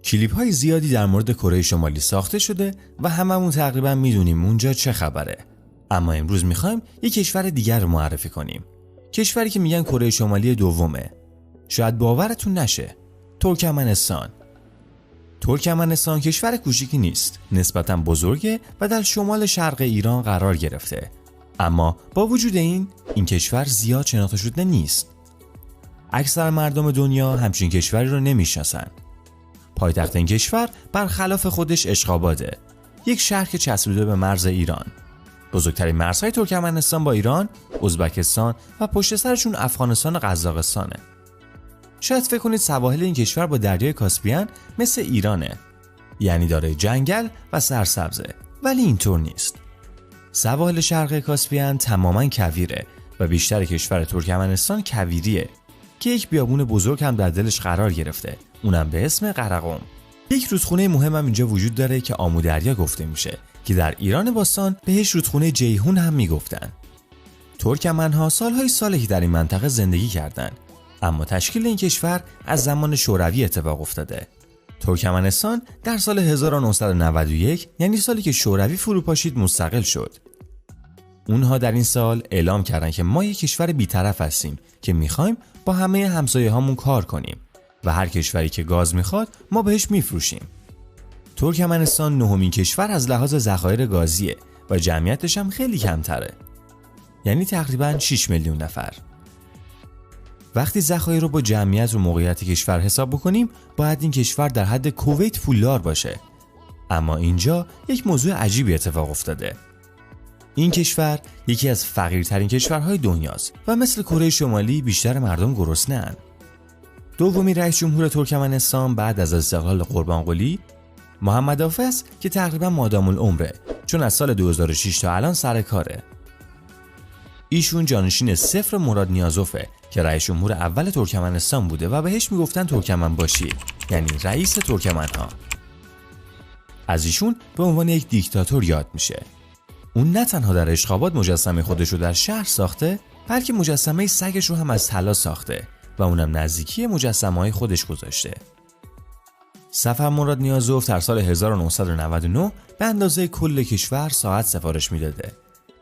کلیپ‌های زیادی در مورد کره شمالی ساخته شده و هممون تقریبا میدونیم اونجا چه خبره. اما امروز میخوایم یک کشور دیگر رو معرفی کنیم. کشوری که میگن کره شمالی دومه. شاید باورتون نشه. ترکمنستان. ترکمنستان کشور کوچیکی نیست، نسبتاً بزرگه و در شمال شرق ایران قرار گرفته. اما با وجود این کشور زیاد شناخته شده نیست. اکثر مردم دنیا همچین کشوری رو نمیشناسن. پایتخت این کشور برخلاف خودش اشخاباده، یک شهر که چسبیده به مرز ایران. بزرگترین مرزهای ترکمنستان با ایران، ازبکستان و پشت سرشون افغانستان و قزاقستانه. شاید فکر کنید سواحل این کشور با دریای کاسپیان مثل ایرانه، یعنی داره جنگل و سرسبزه، ولی اینطور نیست. سواحل شرق کاسپیان تماماً کویره و بیشتر کشور ترکمنستان کویریه که یک بیابون بزرگ هم در دلش قرار گرفته، اونم به اسم قرقم. یک رودخونه مهم هم اینجا وجود داره که آمودریا گفته میشه که در ایران باستان بهش رودخونه جیهون هم میگفتن. ترکمنها سالهای سالی در این منطقه زندگی کردن، اما تشکیل این کشور از زمان شوروی اتفاق افتاده. ترکمنستان در سال 1991 یعنی سالی که شوروی فروپاشید مستقل شد. اونها در این سال اعلام کردن که ما یک کشور بی‌طرف هستیم که میخوایم با همه همسایه‌هامون کار کنیم و هر کشوری که گاز میخواد ما بهش میفروشیم. ترکمنستان نهمین کشور از لحاظ ذخایر گازیه و جمعیتش هم خیلی کمتره، یعنی تقریباً 6 میلیون نفر. وقتی ذخایر رو با جمعیت و موقعیت کشور حساب بکنیم باید این کشور در حد کویت پولدار باشه. اما اینجا یک موضوع عجیبی اتفاق افتاده. این کشور یکی از فقیرترین کشورهای دنیاست و مثل کره شمالی بیشتر مردم گرسنه‌اند. دومین رئیس جمهور ترکمنستان بعد از استقلال قربانقلی محمد حافظ که تقریبا مادام العمره، چون از سال 2006 تا الان سر کاره. ایشون جانشین صفر مراد نیازوفه که رئیس جمهور اول ترکمنستان بوده و بهش میگفتن ترکمنباشی، یعنی رئیس ترکمنها. از ایشون به عنوان یک دیکتاتور یاد میشه. اون نه تنها در اشخاباد مجسمه خودش رو در شهر ساخته، بلکه مجسمه سگش رو هم از طلا ساخته و اونم نزدیکی مجسمه‌های خودش گذاشته. صفر مراد نیازوف در سال 1999 به اندازه کل کشور ساعت سفارش میداده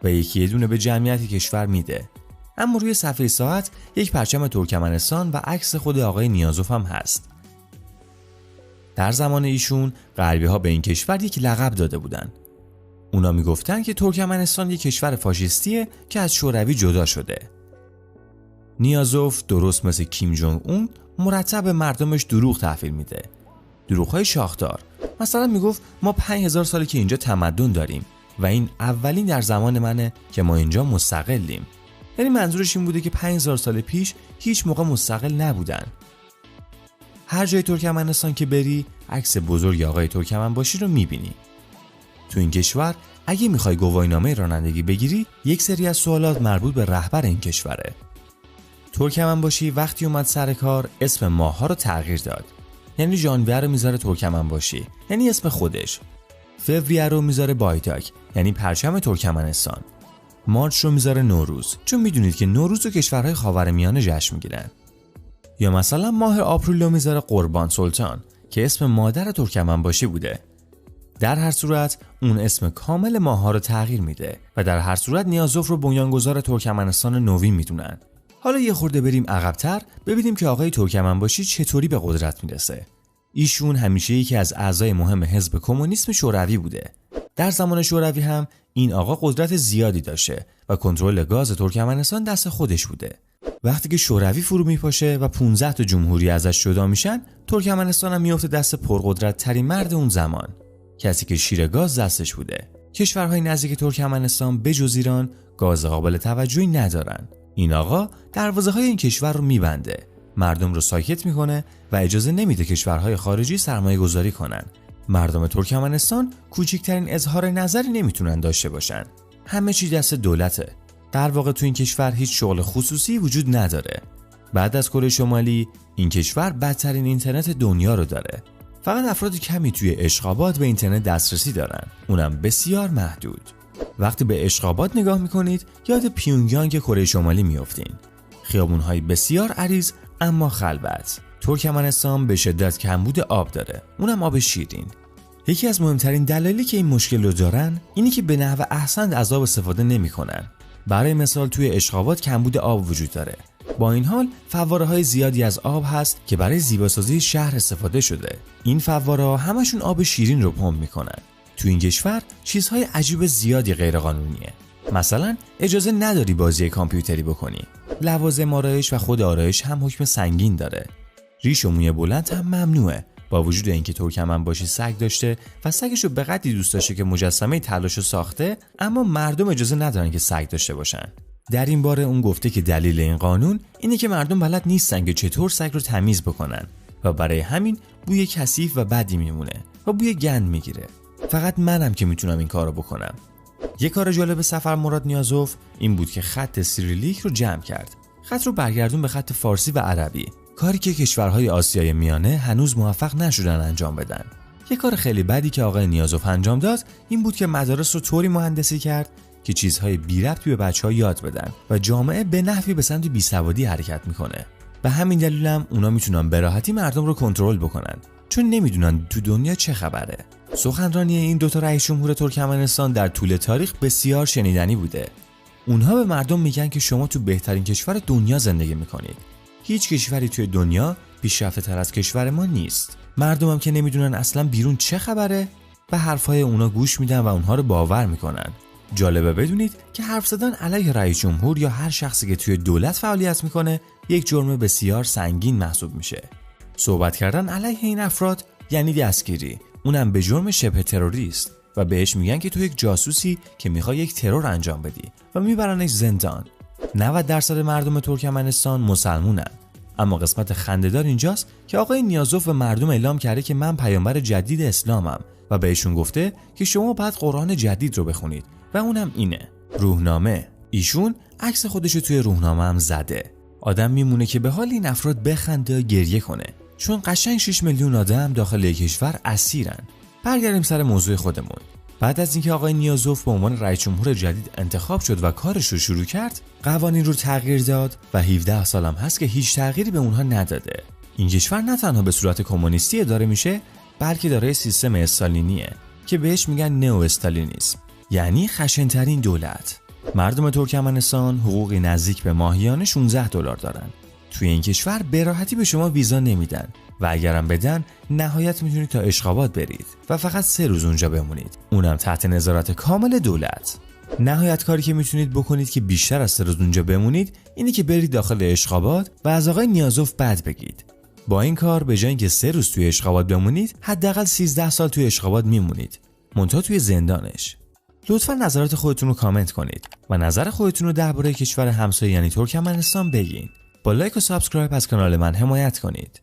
و یه دونه به جمعیت کشور میده. اما روی صفحه ساعت یک پرچم ترکمنستان و عکس خود آقای نیازوف هم هست. در زمان ایشون غربی‌ها به این کشور یک لقب داده بودن. اونا میگفتن که ترکمنستان یک کشور فاشیستیه که از شوروی جدا شده. نیازوف درست مثل کیم جونگ اون مرتب به مردمش دروغ تحویل میده. دروغ‌های شاخدار. مثلا میگفت ما 5000 ساله که اینجا تمدن داریم و این اولین در زمان منه که ما اینجا مستقلیم. یعنی منظورش این بوده که 5000 سال پیش هیچ موقع مستقل نبودن. هر جای ترکمنستان که بری عکس بزرگ آقای ترکمنباشی رو میبینی. تو این کشور اگه میخوای گواهینامه رانندگی بگیری یک سری از سوالات مربوط به رهبر این کشوره. ترکمنباشی وقتی اومد سر کار اسم ماه‌ها رو تغییر داد. یعنی ژانویه رو میذاره ترکمنباشی، یعنی اسم خودش. فوریه رو میذاره بایتاک، یعنی پرچم ترکمنستان. مارچ رو میذاره نوروز، چون میدونید که نوروز رو کشورهای خاورمیانه جشن میگیرن. یا مثلا ماه آپریل رو میذاره قربان سلطان که اسم مادر ترکمنباشی بوده. در هر صورت اون اسم کامل ماه‌ها رو تغییر میده و در هر صورت نیازوف رو بنیانگذار ترکمنستان نوین میدونن. حالا یه خورده بریم عقب‌تر ببینیم که آقای ترکمنباشی چطوری به قدرت میرسه. ایشون همیشه یکی از اعضای مهم حزب کمونیسم شوروی بوده. در زمان شوروی هم این آقا قدرت زیادی داشته و کنترل گاز ترکمنستان دست خودش بوده. وقتی که شوروی فرو میپاشه و 15 تا جمهوری ازش جدا میشن، ترکمنستان هم میفته دست پرقدرت ترین مرد اون زمان، کسی که شیر گاز دستش بوده. کشورهای نزدیک ترکمنستان بجز ایران گاز قابل توجهی ندارن. این آقا دروازه‌های این کشور رو میبنده، مردم رو ساکت میکنه و اجازه نمیده کشورهای خارجی سرمایه گذاری کنن. مردم ترکمنستان کوچکترین اظهار نظری نمیتونن داشته باشن. همه چی دست دولته. در واقع تو این کشور هیچ شغل خصوصی وجود نداره. بعد از کره شمالی این کشور بدترین اینترنت دنیا رو داره. فقط افراد کمی توی اشخاباد به اینترنت دسترسی دارن، اونم بسیار محدود. وقتی به اشخاباد نگاه میکنید یاد پیونگیانگ کره شمالی میافتین. خیابون‌های بسیار عریض اما خلوت. ترکمنستان به شدت کمبود آب داره، اونم آب شیرین. یکی از مهمترین دلایلی که این مشکل رو دارن اینی که به نحو احسن از آب استفاده نمی‌کنن. برای مثال توی اشخابات کمبود آب وجود داره. با این حال فواره‌های زیادی از آب هست که برای زیباسازی شهر استفاده شده. این فواره‌ها همشون آب شیرین رو پمپ می‌کنن. تو این کشور چیزهای عجیب زیادی غیرقانونیه. مثلا اجازه نداری بازی کامپیوتری بکنی. لوازم آرایش و خود آرایش هم حکم سنگین داره. ریش و موی بلند هم ممنوعه. با وجود اینکه ترکمنباشی سگ داشته و سگشو به قدری دوست داشته که مجسمه طلاشو ساخته، اما مردم اجازه ندارن که سگ داشته باشن. در این باره اون گفته که دلیل این قانون اینه که مردم بلد نیستن که چطور سگ رو تمیز بکنن و برای همین بوی کثیف و بدی میمونه و بوی گند میگیره. فقط منم که میتونم این کارو بکنم. یه کار جالب سفر مراد نیازوف این بود که خط سیریلیک رو جمع کرد. خط رو برگردون به خط فارسی و عربی. کاری که کشورهای آسیای میانه هنوز موفق نشدن انجام بدن. یه کار خیلی بدی که آقای نیازوف انجام داد این بود که مدارس رو طوری مهندسی کرد که چیزهای بی ربطی به بچه‌ها یاد بدن و جامعه به نحوی به سمت بیسوادی حرکت میکنه. به همین دلیل هم اونا میتونن به راحتی مردم رو کنترل بکنن، چون نمیدونن تو دنیا چه خبره. سخنرانی این دوتا رئیس جمهور ترکمنستان در طول تاریخ بسیار شنیدنی بوده. اونها به مردم میگن که شما تو بهترین کشور دنیا زندگی میکنید. هیچ کشوری توی دنیا پیشرفته تر از کشور ما نیست. مردمم که نمیدونن اصلا بیرون چه خبره، به حرفای اونا گوش میدن و اونها رو باور میکنن. جالبه بدونید که حرف زدن علیه رئیس جمهور یا هر شخصی که توی دولت فعالیت میکنه یک جرم بسیار سنگین محسوب میشه. صحبت کردن علیه این افراد یعنی دستگیری، اونم به جرم شبه تروریست، و بهش میگن که تو یک جاسوسی که میخوای یک ترور انجام بدی و میبرنش زندان. 90% مردم ترکمنستان مسلمونن. اما قسمت خنده‌دار اینجاست که آقای نیازوف به مردم اعلام کرده که من پیامبر جدید اسلامم و بهشون گفته که شما باید قرآن جدید رو بخونید و اونم اینه، روحنامه. ایشون عکس خودشو توی روحنامه هم زده. آدم میمونه که به حال این افراد بخنده و گریه کنه، چون قشنگ 6 میلیون آدم داخل کشور اسیرن. برگردیم سر موضوع خودمون. بعد از اینکه آقای نیازوف به عنوان رئیس جمهور جدید انتخاب شد و کارش رو شروع کرد، قوانین رو تغییر داد و 17 سالم هست که هیچ تغییری به اونها نداده. این کشور نه تنها به صورت کمونیستی اداره میشه، بلکه دارای سیستم استالینیه که بهش میگن نئو استالینیسم، یعنی خشن‌ترین دولت. مردم ترکمنستان حقوقی نزدیک به ماهیانه $16 دارن. توی این کشور به راحتی به شما ویزا نمیدن و اگرم بدن نهایت میتونید تا اشخابات برید و فقط 3 روز اونجا بمونید، اونم تحت نظارت کامل دولت. نهایت کاری که میتونید بکنید که بیشتر از 3 روز اونجا بمونید اینه که برید داخل اشخابات و از آقای نیازوف بد بگید. با این کار به جای اینکه 3 روز توی اشخابات بمونید، حداقل 13 سال توی اشخابات میمونید، منتها توی زندانش. لطفا نظرات خودتون رو کامنت کنید و نظر خودتون رو درباره کشور همسایه یعنی ترکمنستان بگین. با لایک و سابسکرایب از کانال من حمایت کنید.